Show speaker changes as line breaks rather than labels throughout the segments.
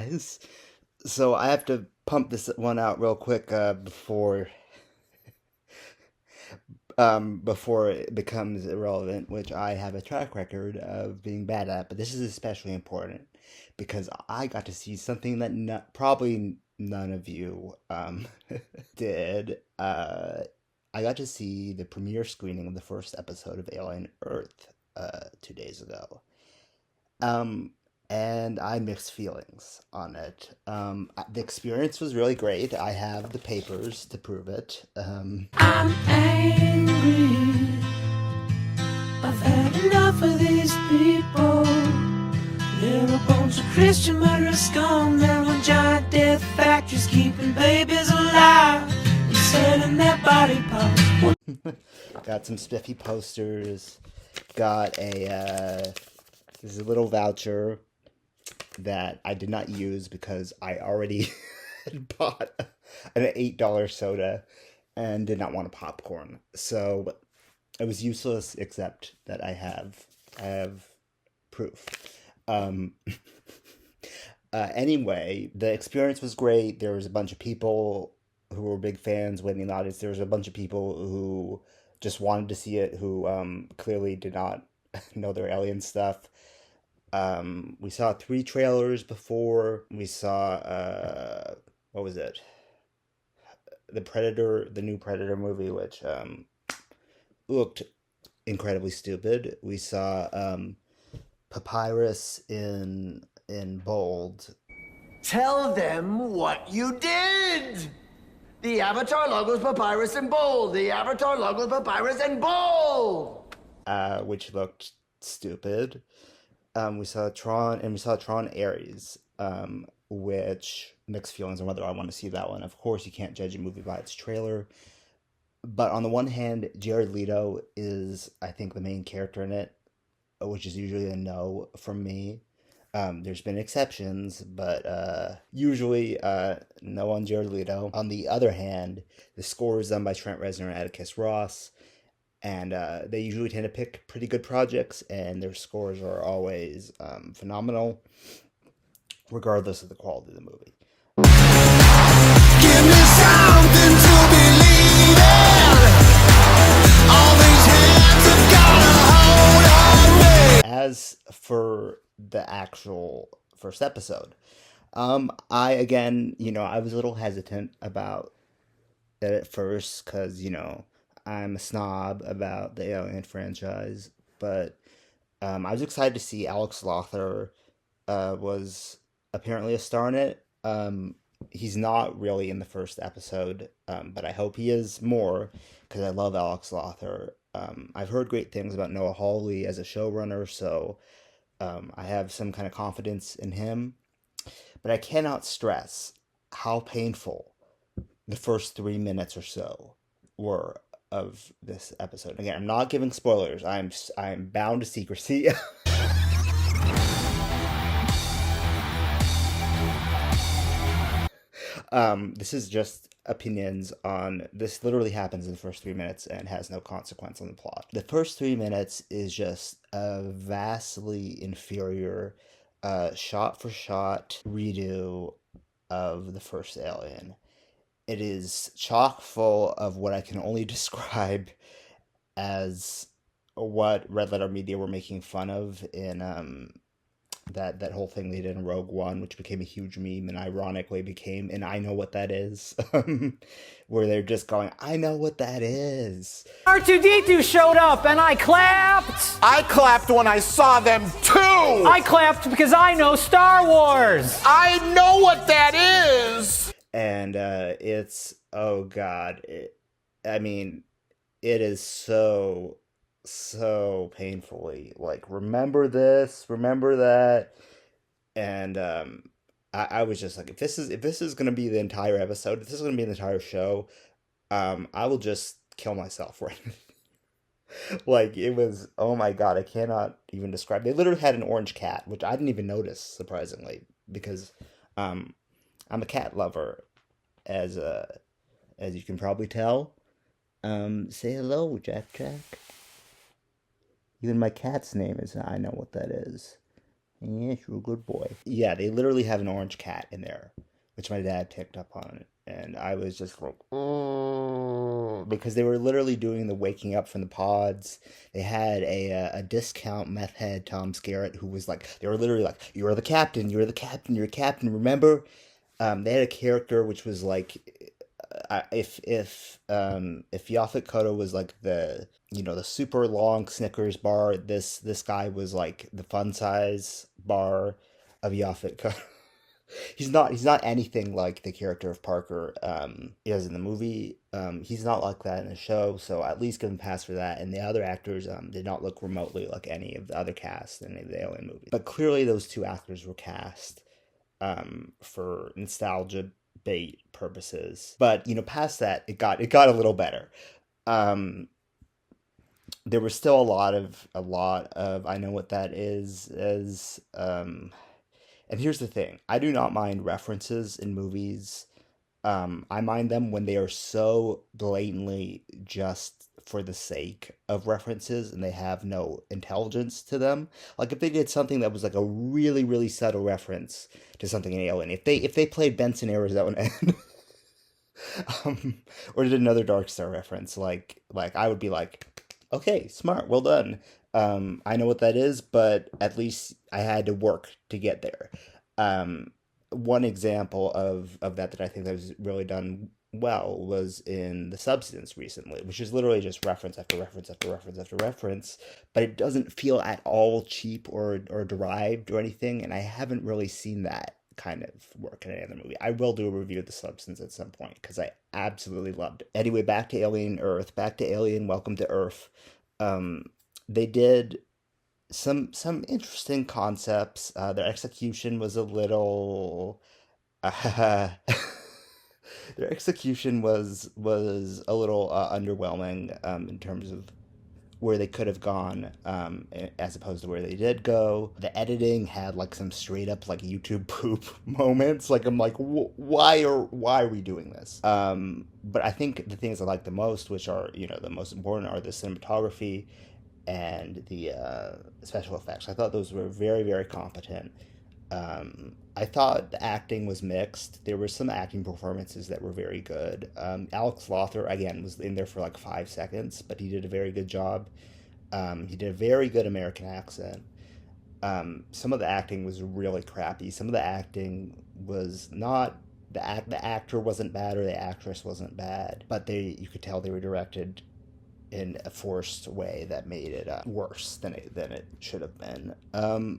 guys. So I have to pump this one out real quick before it becomes irrelevant, which I have a track record of being bad at. But this is especially important because I got to see something that probably none of you did. I got to see the premiere screening of the first episode of Alien Earth 2 days ago. And I mixed feelings on it. The experience was really great. I have the papers to prove it.
I'm angry. I've had enough of these people. They're a bunch of Christian murderers scum. They're on giant death factories keeping babies alive and selling their body parts.
Got some spiffy posters. Got this is a little voucher that I did not use because I already had bought an $8 soda and did not want a popcorn. So it was useless except that I have proof. Anyway, the experience was great. There was a bunch of people who were big fans waiting in the audience. There was a bunch of people who just wanted to see it, who clearly did not know their alien stuff. We saw 3 trailers before. We saw what was it? The new Predator movie, which looked incredibly stupid. We saw Papyrus in bold.
Tell them what you did! The Avatar logo's Papyrus in bold! The Avatar logo's Papyrus in bold!
Which looked stupid. We saw Tron, and we saw Tron Ares, which mixed feelings on whether I want to see that one. Of course, you can't judge a movie by its trailer. But on the one hand, Jared Leto is, I think, the main character in it, which is usually a no from me. There's been exceptions, but usually no on Jared Leto. On the other hand, the score is done by Trent Reznor and Atticus Ross, and they usually tend to pick pretty good projects, and their scores are always phenomenal, regardless of the quality of the movie.
Give me something to believe in. All these hands have got a hold on me.
As for the actual first episode, I again, I was a little hesitant about it at first because, I'm a snob about the Alien franchise, but I was excited to see Alex Lothar was apparently a star in it. He's not really in the first episode, but I hope he is more because I love Alex Lothar. I've heard great things about Noah Hawley as a showrunner, so I have some kind of confidence in him. But I cannot stress how painful the first 3 minutes or so were of this episode. Again, I'm not giving spoilers. I'm bound to secrecy. This is just opinions on this. Literally happens in the first 3 minutes and has no consequence on the plot. The first 3 minutes is just a vastly inferior shot for shot redo of the first Alien. It is chock full of what I can only describe as what Red Letter Media were making fun of in that whole thing they did in Rogue One, which became a huge meme and ironically became an I know what that is, where they're just going, I know what that is.
R2-D2 showed up and I clapped!
I clapped when I saw them too!
I clapped because I know Star Wars!
I know what that is!
And it's, oh god, it is so painfully like, remember this, remember that, and I was just like, if this is gonna be the entire episode, if this is gonna be the entire show, I will just kill myself right now. Like, it was, oh my god, I cannot even describe. They literally had an orange cat, which I didn't even notice, surprisingly, because I'm a cat lover, as you can probably tell. Say hello, Jack. Even my cat's name is I know what that is. Yes, you're a good boy. Yeah, they literally have an orange cat in there, which my dad picked up on. And I was just like, oh, because they were literally doing the waking up from the pods. They had a discount meth head, Tom Skerritt, who was like, they were literally like, you're the captain, you're the captain, you're the captain, remember? They had a character which was like, if Yaphet Kotto was like the super long Snickers bar, this guy was like the fun size bar of Yaphet Kotto. He's not anything like the character of Parker is in the movie. He's not like that in the show, so at least give him a pass for that. And the other actors did not look remotely like any of the other cast in any of the Alien movies. But clearly, those two actors were cast for nostalgia bait purposes. But past that, it got a little better. There was still a lot of I know what that is as and here's the thing, I do not mind references in movies. I mind them when they are so blatantly just for the sake of references and they have no intelligence to them. Like if they did something that was like a really, really subtle reference to something in Alien, if they played Benson, Arizona, or did another Dark Star reference, like I would be like, okay, smart, well done. I know what that is, but at least I had to work to get there. One example of that I think that was really done well was in The Substance recently, which is literally just reference after reference after reference after reference, but it doesn't feel at all cheap or derived or anything, and I haven't really seen that kind of work in any other movie. I will do a review of The Substance at some point because I absolutely loved it. Anyway, back to Alien Earth, back to Alien Welcome to Earth. They did some interesting concepts. Their execution was a little their execution was a little underwhelming in terms of where they could have gone as opposed to where they did go. The editing had like some straight up like YouTube poop moments. Like I'm like, why are we doing this? But I think the things I like the most, which are the most important, are the cinematography and the special effects. I thought those were very, very competent. I thought the acting was mixed. There were some acting performances that were very good. Alex Lothar, again, was in there for like 5 seconds, but he did a very good job. He did a very good American accent. Some of the acting was really crappy. Some of the acting was not the actor wasn't bad or the actress wasn't bad, but you could tell they were directed in a forced way that made it worse than it should have been.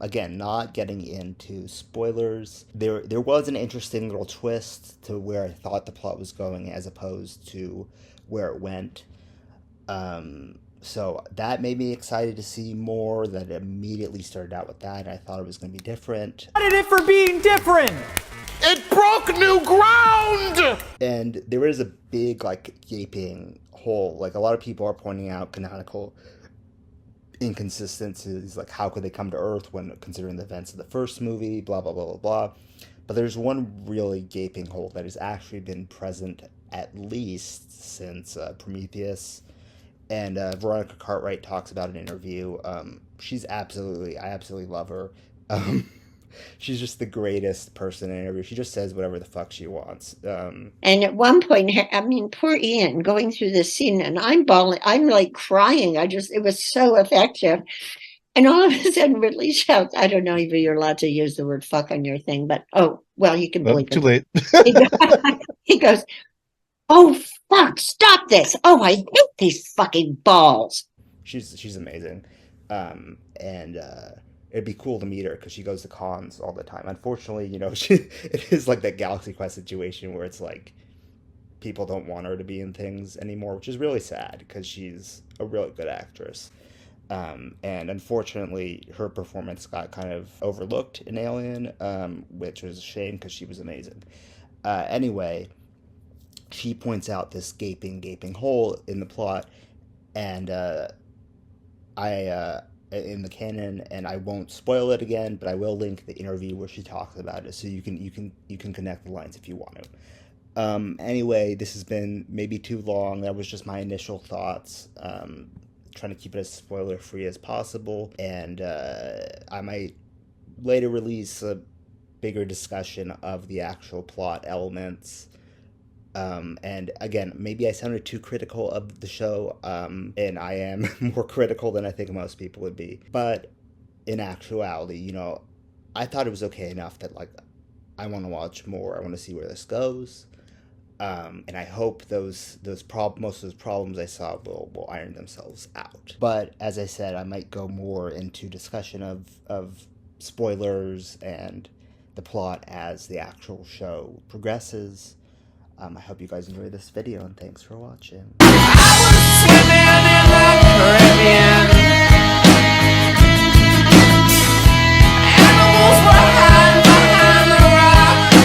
Again, not getting into spoilers. There was an interesting little twist to where I thought the plot was going as opposed to where it went. So that made me excited to see more. That immediately started out with that, and I thought it was going to be different.
Credit it for being different!
It broke new ground!
And there is a big, like, gaping hole. Like, a lot of people are pointing out canonical inconsistencies, like how could they come to Earth when considering the events of the first movie, blah, blah, blah, blah, blah. But there's one really gaping hole that has actually been present at least since Prometheus. And Veronica Cartwright talks about an interview. I absolutely love her. She's just the greatest person in an interview. She just says whatever the fuck she wants.
And at one point, I mean, poor Ian going through this scene, and I'm bawling. I'm like crying. It was so effective. And all of a sudden, Ridley shouts, I don't know if you're allowed to use the word fuck on your thing, but oh, well, you can believe
Too
it.
late.
He goes, oh, fuck, stop this. Oh, I hate these fucking balls.
She's amazing. And it'd be cool to meet her because she goes to cons all the time. Unfortunately, it is like that Galaxy Quest situation where it's like people don't want her to be in things anymore, which is really sad because she's a really good actress. And unfortunately, her performance got kind of overlooked in Alien, which was a shame because she was amazing. Anyway, she points out this gaping hole in the plot, and in the canon, and I won't spoil it again, but I will link the interview where she talks about it, so you can connect the lines if you want to. Anyway, this has been maybe too long. That was just my initial thoughts. Trying to keep it as spoiler free as possible, and I might later release a bigger discussion of the actual plot elements. And again, maybe I sounded too critical of the show, and I am more critical than I think most people would be. But in actuality, you know, I thought it was okay enough that, like, I want to watch more. I want to see where this goes. And I hope most of those problems I saw will iron themselves out. But as I said, I might go more into discussion of spoilers and the plot as the actual show progresses. I hope you guys enjoyed this video, and thanks for watching.
I was swimming